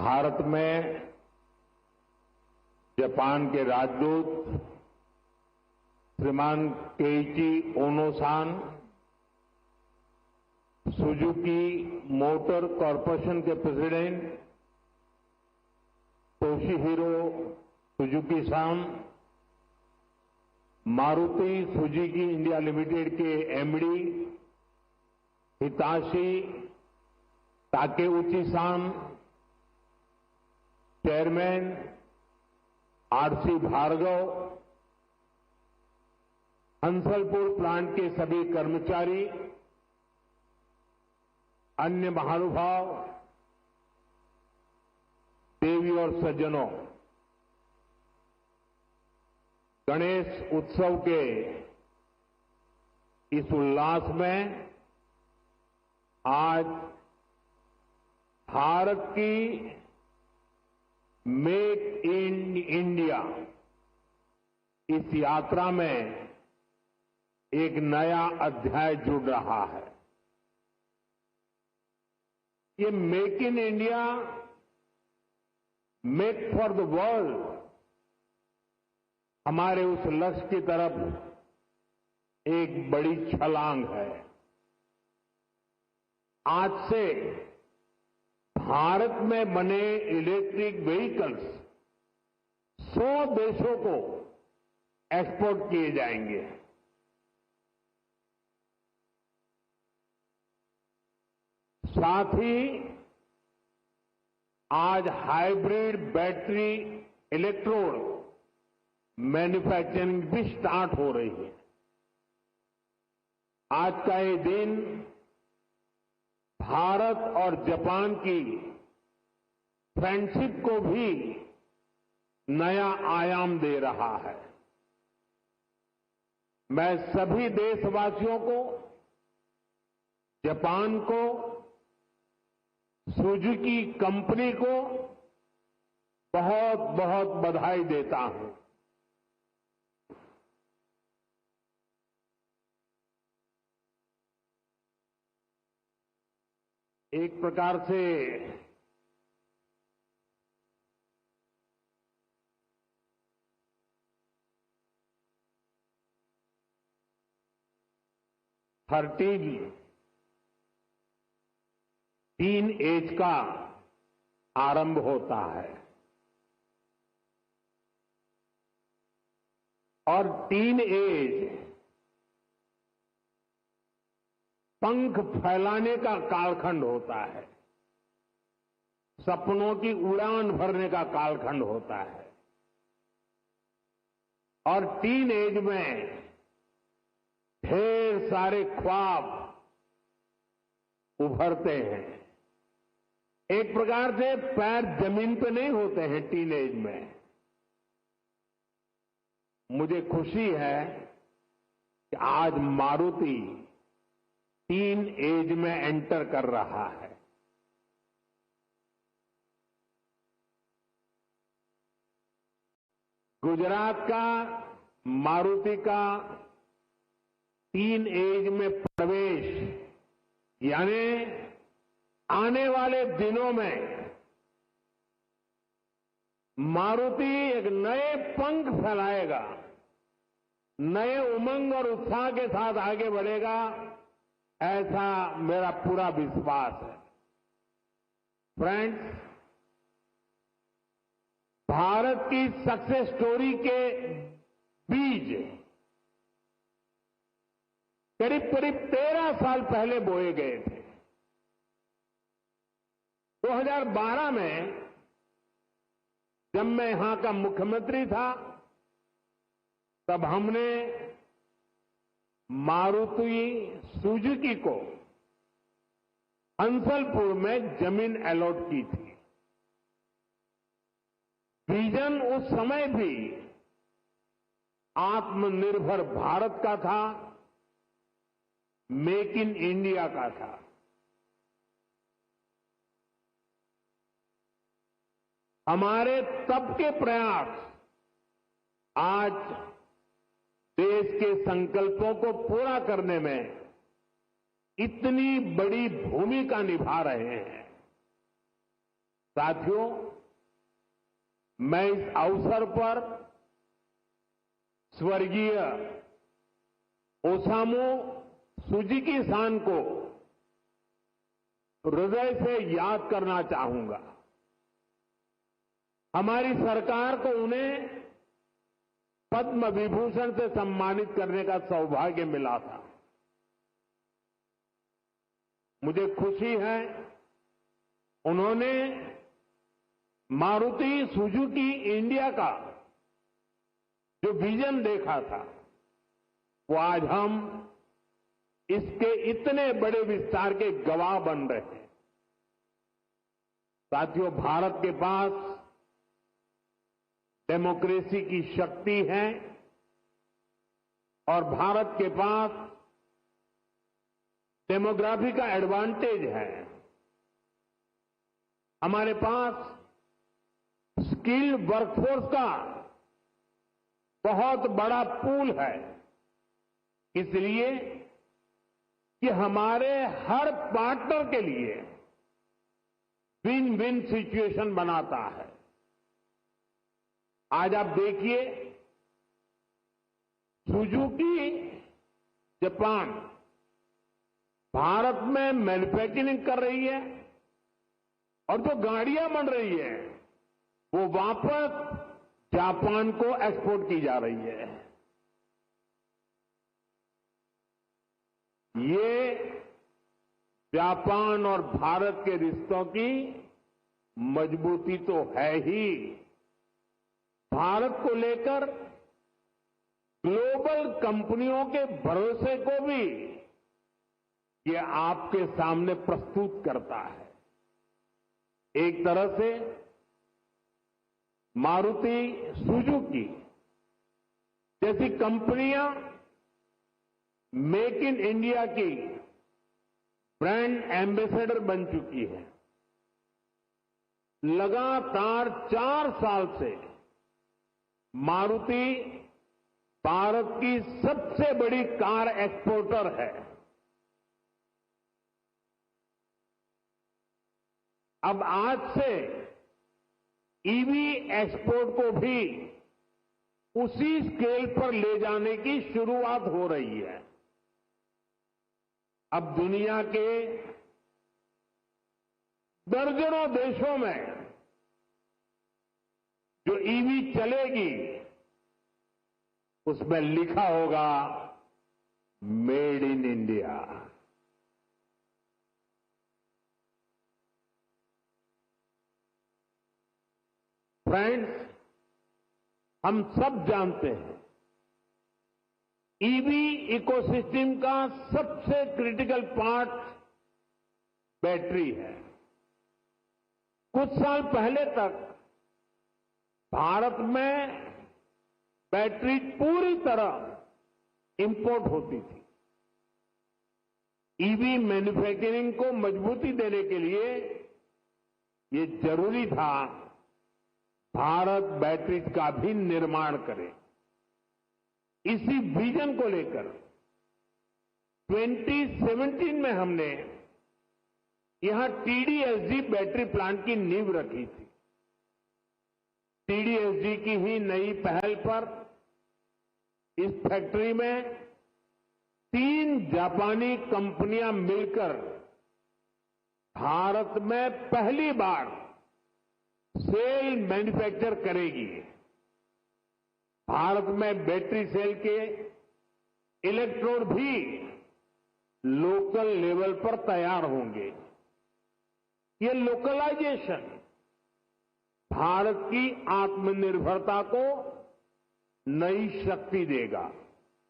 भारत में जापान के राजदूत श्रीमान Keiichi Ono san, Suzuki Motor Corporation के president Toshihiro Suzuki san, Maruti Suzuki India Limited के MD Hisashi Takeuchi san, chairman RC Bhargava, Hansalpur plant के सभी कर्मचारी, अन्य महानुभाव, देवी और सज्जनों, गणेश उत्सव के इस उल्लास में आज भारत की मेक इन इंडिया इस यात्रा में एक नया अध्याय जुड़ रहा है। ये make in India, make for the world हमारे उस लक्ष्य की तरफ एक बड़ी छलांग है। आज से भारत में बने इलेक्ट्रिक व्हीकल्स 100 देशों को एक्सपोर्ट किए जाएंगे। साथ ही आज हाइब्रिड बैटरी इलेक्ट्रोड मैन्युफैक्चरिंग भी स्टार्ट हो रही है। आज का ये दिन भारत और जापान की फ्रेंडशिप को भी नया आयाम दे रहा है। मैं सभी देशवासियों को, जापान को, सुजुकी कंपनी को बहुत बहुत बधाई देता हूं। एक प्रकार से टीन एज का आरंभ होता है और टीन एज पंख फैलाने का कालखंड होता है, सपनों की उड़ान भरने का कालखंड होता है और टीन एज में ढेर सारे ख्वाब उभरते हैं। एक प्रकार से पैर जमीन पे नहीं होते हैं टीन एज में। मुझे खुशी है कि आज मारुति टीन एज में एंटर कर रहा है। गुजरात का मारुति का टीन एज में प्रवेश यानी आने वाले दिनों में मारुति एक नए पंख फैलाएगा, नए उमंग और उत्साह के साथ आगे बढ़ेगा, ऐसा मेरा पूरा विश्वास है। फ्रेंड्स, भारत की सक्सेस स्टोरी के बीज करीब करीब 13 साल पहले बोए गए थे। 2012 में जब मैं यहां का मुख्यमंत्री था, तब हमने मारुति सुजुकी को हंसलपुर में जमीन अलॉट की थी। विजन उस समय भी आत्मनिर्भर भारत का था, मेक इन इंडिया का था। हमारे तब के प्रयास आज देश के संकल्पों को पूरा करने में इतनी बड़ी भूमिका निभा रहे हैं। साथियों, मैं इस अवसर पर स्वर्गीय ओसामू सुजुकी-सान को हृदय से याद करना चाहूंगा। हमारी सरकार को उन्हें पद्म विभूषण से सम्मानित करने का सौभाग्य मिला था। मुझे खुशी है उन्होंने मारुति सुजुकी इंडिया का जो विजन देखा था, वो आज हम इसके इतने बड़े विस्तार के गवाह बन रहे हैं। साथियों, भारत के पास डेमोक्रेसी की शक्ति है और भारत के पास डेमोग्राफी का एडवांटेज है। हमारे पास स्किल्ड वर्कफोर्स का बहुत बड़ा पूल है, इसलिए कि हमारे हर पार्टनर के लिए विन विन सिचुएशन बनाता है। आज आप देखिए, सुजुकी जापान भारत में मैन्युफैक्चरिंग कर रही है और जो गाड़ियां बन रही है वो वापस जापान को एक्सपोर्ट की जा रही है। ये जापान और भारत के रिश्तों की मजबूती तो है ही, भारत को लेकर ग्लोबल कंपनियों के भरोसे को भी ये आपके सामने प्रस्तुत करता है। एक तरह से मारुति सुजुकी जैसी कंपनियां मेक इन इंडिया की ब्रांड एम्बेसडर बन चुकी है। लगातार 4 साल से मारुति भारत की सबसे बड़ी कार एक्सपोर्टर है। अब आज से ईवी एक्सपोर्ट को भी उसी स्केल पर ले जाने की शुरुआत हो रही है। अब दुनिया के दर्जनों देशों में जो ईवी चलेगी उसमें लिखा होगा मेड इन इंडिया। फ्रेंड्स, हम सब जानते हैं ईवी इकोसिस्टम का सबसे क्रिटिकल पार्ट बैटरी है। कुछ साल पहले तक भारत में बैटरी पूरी तरह इंपोर्ट होती थी। ईवी मैन्युफैक्चरिंग को मजबूती देने के लिए ये जरूरी था भारत बैटरीज का भी निर्माण करे। इसी विजन को लेकर 2017 में हमने यहां टीडीएसजी बैटरी प्लांट की नींव रखी थी। टीडीएसजी की ही नई पहल पर इस फैक्ट्री में 3 जापानी कंपनियां मिलकर भारत में पहली बार सेल मैन्युफैक्चर करेगी। भारत में बैटरी सेल के इलेक्ट्रोड भी लोकल लेवल पर तैयार होंगे। ये लोकलाइजेशन भारत की आत्मनिर्भरता को नई शक्ति देगा।